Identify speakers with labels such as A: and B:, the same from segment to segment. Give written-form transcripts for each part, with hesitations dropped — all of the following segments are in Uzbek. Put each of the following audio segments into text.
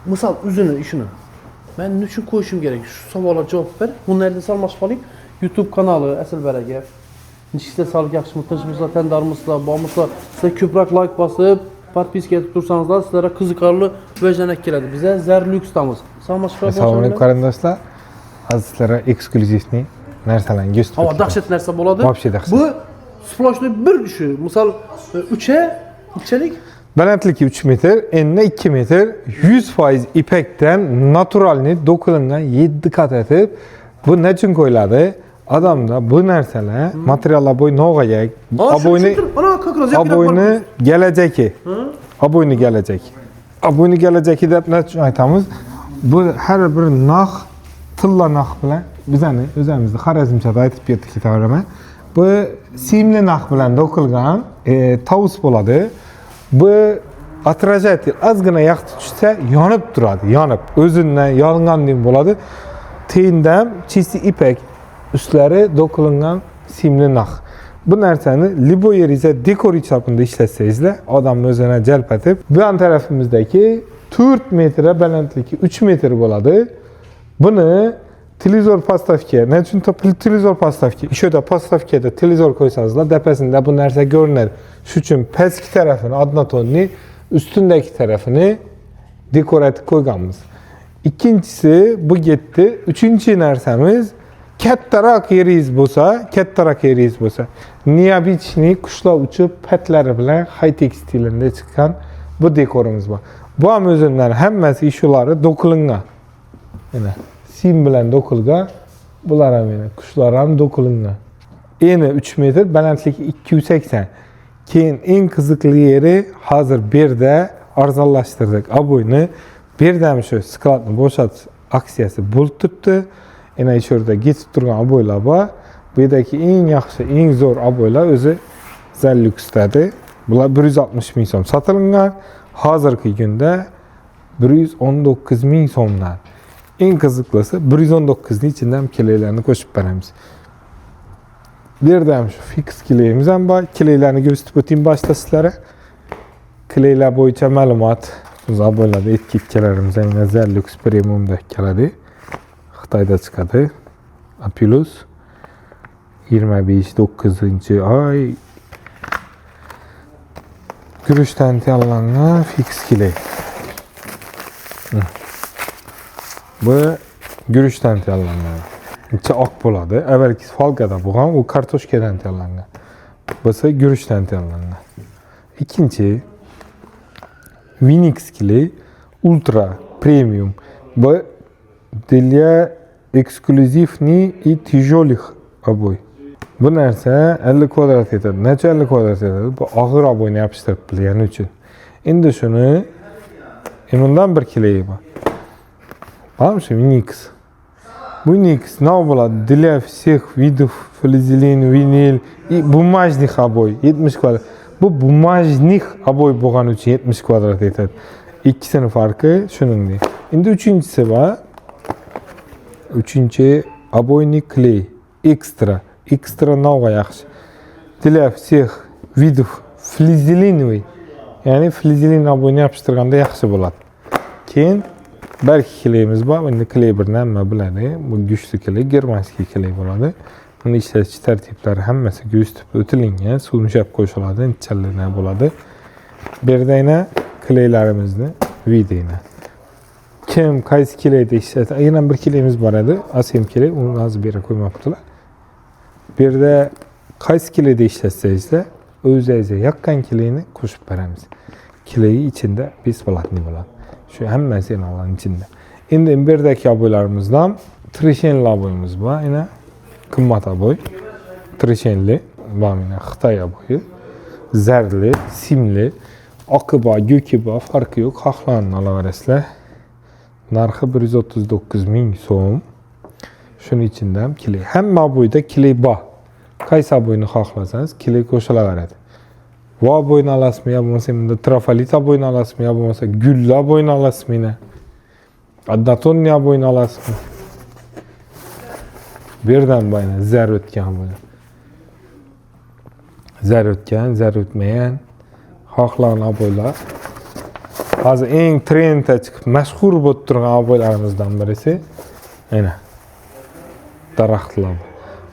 A: misal üzünü, işini. Ben niçin koyuşum gerek? Şu savolga cevap ver. Bunlardan salmaşıp alayım. YouTube kanalı Asıl Berege. Nişiste sağlık yaxşı mı? Tendarımızla, bağımızla. Size köprak like basıp, podpiska etip dursanızlar sizlere kızıkarlı vejenek geledi. Bize Zerlüks'tamız. Salmaşıp alayım.
B: Assalomu alaykum qarindoshlar. Hozir sizlarga eksklyuzivniy narsalarni gösterib
A: Ama dahşet narsa bo'ladi.
B: Вообще dahşet.
A: Bu sploshli bir kishi. Misal 3'lik
B: Balandligi 3 metr, eni 2 metr, 100% ipekten naturalni dokulingan 7 kat etib, bu ne uchun qo'yiladi? Adamda bu narsalar, materiallar bo'yi no'g'ayak, abo'yni gelajaki. Abo'yni gelajaki. Abo'yni gelajaki deb ne uchun aytamiz? Bu har bir naq, tilla naq bilan bizani o'zimizni Xorazmchada aytib ketdik to'g'rimi? Bu simli naq bilan do'qilgan tovus bo'ladi. Bu atrajatil ozgina yaxshi tushsa yonib turadi, yonib o'zidan yongandan bo'ladi. Teyindam chisi ipak, ustlari do'qilingan simli naq. Bu narsani libo yeringiz dekor hisobida ishlatsangizlar, odamni o'zini jalb etib, bu yon tarafimizdagi 4 metr balandligi 3 metr bo'ladi. Buni televizor postavka, ne uchun televizor postavka? Ishda postavkada televizor qo'ysangizlar, tepasida bu narsa ko'rinadi. Shu uchun pastki tarafini odnotonni, ustundagi tarafini dekorativ qo'yganmiz. Ikkinchisi bu ketdi. Uchinchi narsamiz kattaroq yeringiz bo'lsa, neobichniy qushlar uchib patlari bilan high-tech stilida chiqqan bu dekorimiz bor. Bu ham o'zidan hammasi ishulari do'qilingan. Mana sim bilan do'qilgan, bular ham yana qushlar ham do'qilingan. Eni 3 metr, balandligi 280. Keyin eng qiziqli yeri hozir bu yerda arzonlashtirdik. Abo'yni bu yerda ham shu skladni bo'shatish aksiyasi bo'lib turibdi. Yana shu yerda ketib turgan abo'ylar bor. Bu yerdagi eng yaxshi, eng zo'r abo'ylar o'zi Zerlüks'tadi. Bular 160 ming so'm sotilgan. Hozirgi kunda 119 ming so'mdan. Eng qiziqlisi 119 ning ichidan kilolarni qo'shib beramiz. Bu yerda ham shu fix kiloyimiz ham bor. Kilolarni ko'rsatib o'tayim boshda sizlarga. Kilolar bo'yicha ma'lumot biz abo'ylarda etiketkalarimiz ham Zerlüks Premium'da keladi. Xitoyda chiqadi. Apilus 25-9-oy guruchdan tayyorlangan fix kilo. Bu guruchdan tayyorlangan. İçi oq bo'ladi. Avvalgi folgada bo'lgan, u kartoshkadan tayyorlangan. Bo'lsa guruchdan tayyorlangan. Ikkinchi Winix kilo Ultra Premium. Bu для эксклюзивных и тяжелых обои. Bu narsa 50 kvadrat etadi. Necha 50 kvadrat etadi? Bu og'ir abo'yni yopishtirib bilgani uchun. Endi shuni bundan bir kiloyi bor. Mana shu Winix. Bu Winix nima bo'ladi? Для всех видов флизелин, винил и бумажных обои 70 kvadrat. Bu bumajnik abo'y bo'lgani uchun 70 kvadrat etadi. İkisinin farkı shuningdek. Endi uchinchisi bor. Uchinchi обойный клей экстра новый yaxshi. Для всех видов флизелиновый, ya'ni flizелин обойni yopishtirganda yaxshi bo'ladi. Keyin bir kleyimiz bor. Endi kley bir nima biladi? Bu kuchli kley, germanskiy kley bo'ladi. Buni ishlatish tartiblari hammasi ko'rsatib o'tilgan, suvmishab qo'shiladi, inchallar bo'ladi. Bu yerda yana kleylarimizni videyni. Kim qaysi kleyda ishlatsa, yana bir kleyimiz bor edi. Asem kley, uni hozir bera qo'ymabdilar. Bu yerda qaysi kleyda ishlatsangizlar, o'zingizga yoqqan kleyni qo'shib beramiz. Kleyi ichida bespolatniy bo'ladi. Shu hammasi yana ichida. Endi bu yerdagi abo'ylarimizdan treshenli abo'yimiz bor. Yana qimmat abo'y. Treshenli, mana Xitoy abo'yi. Zarli, simli, oqi bor, go'ki bor, farqi yo'q. Xohlaganini olaverasizlar. Narxi 139 ming so'm. Shuning ichida ham kley. Hamma abo'yda kley bor. Qaysi abo'yni xohlasangiz, kley qo'shilaveradi. Bu abo'yni olasizmi, yo bo'lmasa bunda trafalit abo'yni olasizmi, yo bo'lmasa gulli abo'yni olasizmi? Adnatonni abo'yni olasizmi? Bu yerdan bayna zar o'tgan bo'lar. Zar o'tgan, zar o'tmagan xohlagan abo'ylar Hozir eng trendga chiqib mashhur bo'lib turgan aboylarimizdan birisi. Mana daraxtlar.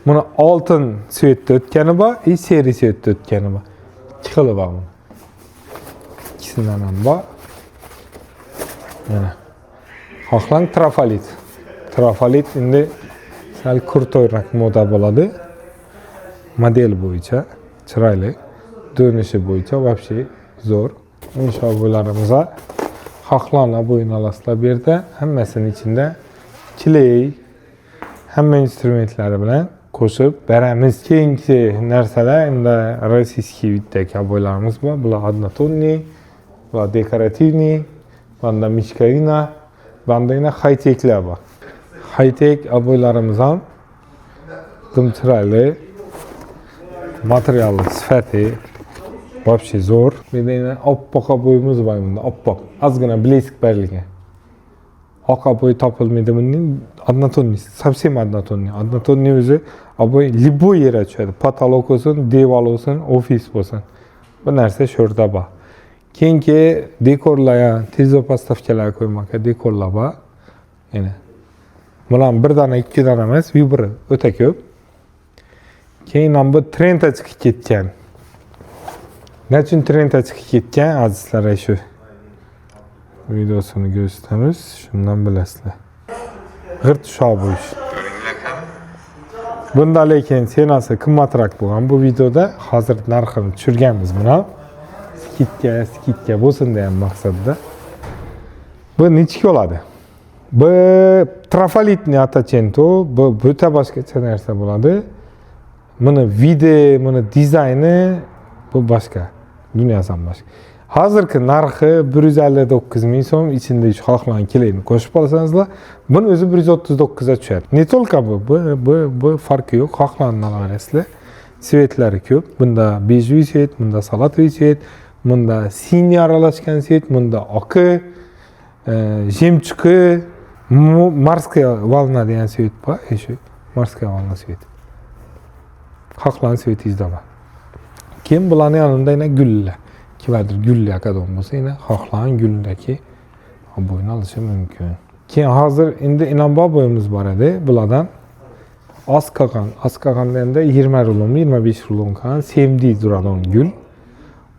B: Buni oltin svetda o'tgani bor, seri svetda o'tgani bor. Ikki xili bor buni. İkisinden ham bor. Mana. Xohlang trafalit. Trafalit endi sal kurtoyroq moda bo'ladi. Model bo'yicha chiroyli, dönüşü bo'yicha вообще zo'r. Insho bo'larimizga xohlarni bo'yini olasizlar bu yerda. Hammasini ichida kley, hamma instrumentlari bilan qo'shib beramiz. Keyingi narsalar endi rossiyskiy bitta kaboylarimiz bor. Bular однотонный, bular dekorativniy, bunda mishkarina, bunda yana high-techlar bor. High-tech aboylarimiz ham chiroyli, material sifati вообще zo'r. Bir de oppoq aboyimiz var bunda, oppoq. Azgina blesk berilgan. Oq aboy topilmaydi bunning, однотонный, совсем однотонный. Однотонный o'zi aboy любой yerga tushadi. Patolog bo'lsin, devor bo'lsin, ofis bo'lsin. Bu narsa shu yerda bor. Keyingi dekorlar, tezkor postavkalar qo'ymoqqa dekorlar bor. Yana bular birdan ikkidan emas, biri o'ta ko'p. Keyin ham bu trendga chiqib ketgan. Nechun trendga chiqib ketgan azizlar shu. Videosini gösteririz, shundan bilasizlar. G'irt shobush. Bunda lekin senasi qimmatroq bo'lgan bu videoda hozir narxini tushirganmiz buni. Skidga bo'lsin degan maqsadda. Bu nechga oladi? Bu trafalitni atachento, bu o'ta boshqacha narsa bo'ladi. Buni vide, buni dizayni bu boshqa. Dunyodan boshqa. Hozirgi narxi 159 ming so'm, ichida xohlagan kelayni qo'shib olsangizlar, buni o'zi 139 ga tushadi. Ne только bu farqi yo'q, xohlagan olasizlar. Svetlari ko'p. Bunda bejli svet, bunda salatoviy svet, bunda siniy aralashgan svet, bunda oqi, jemchuqi, morskaya volna degan svet bor, shu morskaya volna svet. Xohlagan svetingizda bor. Keyin bularning yanında yana gullar. Kimlardir gul yakadon bo'lsa, yana xohlagan guldagi aboyni olishi mumkin. Keyin hozir endi inonbor boyimiz bor edi. Bulardan oz qolganda endi 20 rulon, 25 rulon qolgan sevimli duradon gul.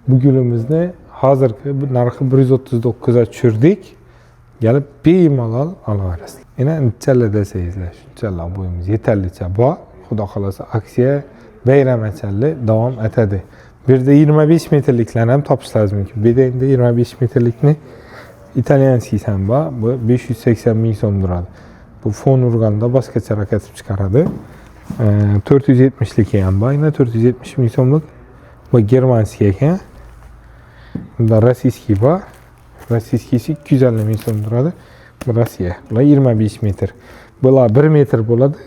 B: Bu gulimizni hozirgi narxi 139 ga tushirdik. Gelib bemalol olaverasiz. Yana inchala desangizlar, shunchalar boyimiz yetarlicha bor. Xudo xolasa aksiya bayramachalli davom etadi. Bir de 25 metrliklarni ham topishlaringiz mumkin. Bir de endi 25 metrlikni italyanskiy ham bor. Bu 580 ming so'm turadi. Bu fon urganda boshqacharoq etib chiqaradi. 470ligi ham bor. Yana 470 ming so'mlik. Bu germanskiy ekan. Bunda rossiyskiy bor. Rossiyskiysi 250 ming so'm turadi. Bu Rossiya. Bular 25 metr. Bular 1 metr bo'ladi.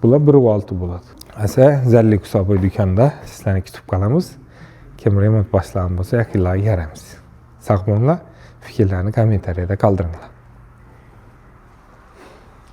B: Bular 1.6 bo'ladi. Asa zallik hisobi do'konda sizlarni kutib qolamiz. Kim remont boshlagan bo'lsa, yaqinlarga yaramiz. Sog' bo'linglar, fikrlarni kommentariyada qoldiringlar.